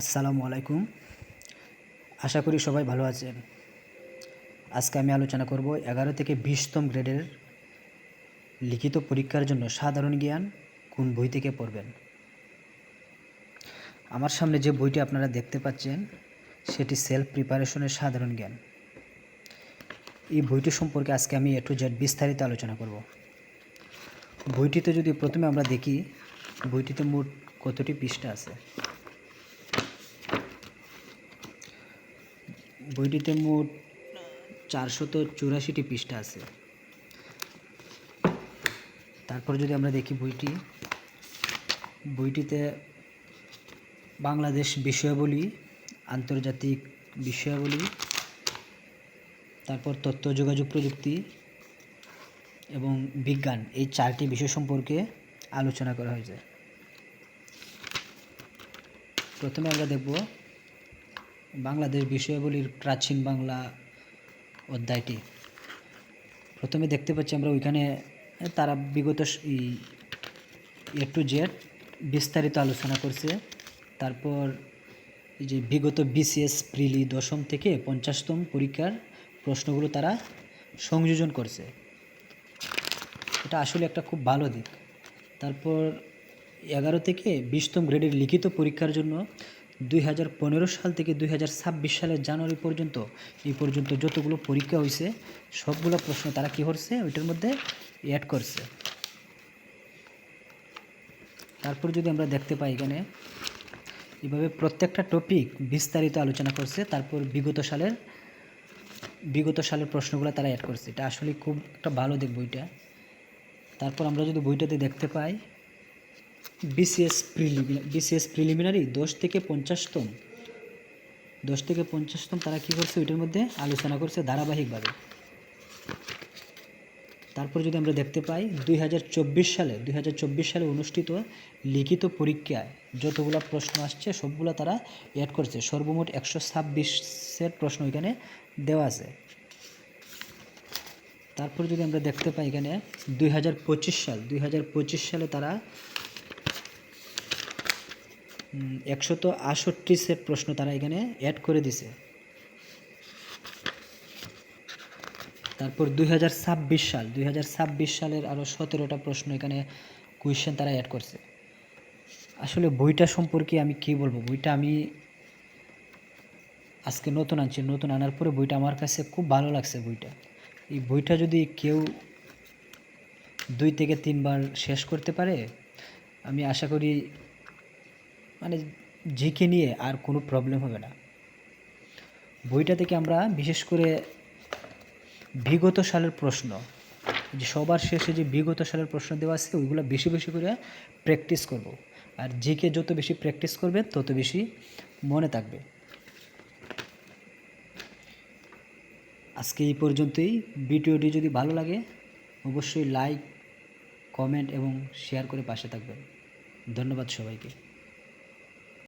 আসসালামু আলাইকুম। আশা করি সবাই ভালো আছেন। আজকে আমি আলোচনা করব 11 থেকে 20তম গ্রেডের লিখিত পরীক্ষার জন্য সাধারণ জ্ঞান কোন বই থেকে পড়বেন। আমার সামনে যে বইটি আপনারা দেখতে পাচ্ছেন সেটি সেলফ প্রিপারেশনের সাধারণ জ্ঞান। এই বইটি সম্পর্কে আজকে আমি A to Z বিস্তারিত আলোচনা করব। বইটিতে যদি প্রথমে আমরা দেখি বইটিতে মোট কতটি পৃষ্ঠা আছে। বইটিতে মোট 484টি পৃষ্ঠা আছে। তারপর যদি আমরা দেখি বইটিতে বাংলাদেশ বিষয়াবলী, আন্তর্জাতিক বিষয়াবলী, তারপর তথ্য যোগাযোগ প্রযুক্তি এবং বিজ্ঞান, এই 4টি বিষয় সম্পর্কে আলোচনা করা হয়েছে। প্রথমে আমরা দেখব বাংলাদেশ বিষয়াবলীর প্রাচীন বাংলা অধ্যায়টি। প্রথমে দেখতে পাচ্ছি আমরা ওইখানে তারা বিগত A to Z বিস্তারিত আলোচনা করছে। তারপর এই যে বিগত BCS প্রিলি 10ম থেকে 50তম পরীক্ষার প্রশ্নগুলো তারা সংযোজন করছে। এটা আসলে একটা খুব ভালো দিক। তারপর 11 থেকে 20তম গ্রেডের লিখিত পরীক্ষার জন্য 2015 সাল থেকে 2026 সালের জানুয়ারি পর্যন্ত এই পর্যন্ত যতগুলো পরীক্ষা হয়েছে সবগুলো প্রশ্ন তারা কী করছে ওইটার মধ্যে অ্যাড করছে। তারপর যদি আমরা দেখতে পাই এখানে এভাবে প্রত্যেকটা টপিক বিস্তারিত আলোচনা করছে। তারপর বিগত সালের প্রশ্নগুলো তারা অ্যাড করছে। এটা আসলে খুব একটা ভালো দিক বইটা। তারপর আমরা যদি বইটাতে দেখতে পাই বিসিএস প্রিলিমিনারি 10 থেকে 50তম তারা কী করছে ওইটার মধ্যে আলোচনা করছে ধারাবাহিকভাবে। তারপর যদি আমরা দেখতে পাই 2024 সালে অনুষ্ঠিত লিখিত পরীক্ষায় যতগুলো প্রশ্ন আসছে সবগুলো তারা অ্যাড করছে। সর্বমোট 126 প্রশ্ন এখানে দেওয়া আছে। তারপর যদি আমরা দেখতে পাই এখানে 2025 সালে তারা 168 সেট প্রশ্ন তারা এখানে অ্যাড করে দিছে। তারপর 2026 সালের আরও 17টা প্রশ্ন এখানে কোয়েশ্চেন তারা অ্যাড করছে। আসলে বইটা সম্পর্কে আমি কী বলবো, বইটা আমি আজকে নতুন আনার পরে বইটা আমার কাছে খুব ভালো লাগছে। এই বইটা যদি কেউ 2 থেকে 3 বার শেষ করতে পারে আমি আশা করি মানে জিকে নিয়ে আর কোনো প্রবলেম হবে না। বইটা থেকে আমরা বিশেষ করে বিগত সালের প্রশ্ন, যে সবার শেষে যে বিগত সালের প্রশ্ন দেওয়া আছে ওইগুলো বেশি বেশি করে প্র্যাকটিস করব। আর জিকে যত বেশি প্র্যাকটিস করবে তত বেশি মনে থাকবে। আজকে এই পর্যন্তই। ভিডিওটি যদি ভালো লাগে অবশ্যই লাইক, কমেন্ট এবং শেয়ার করে পাশে থাকবেন। ধন্যবাদ সবাইকে।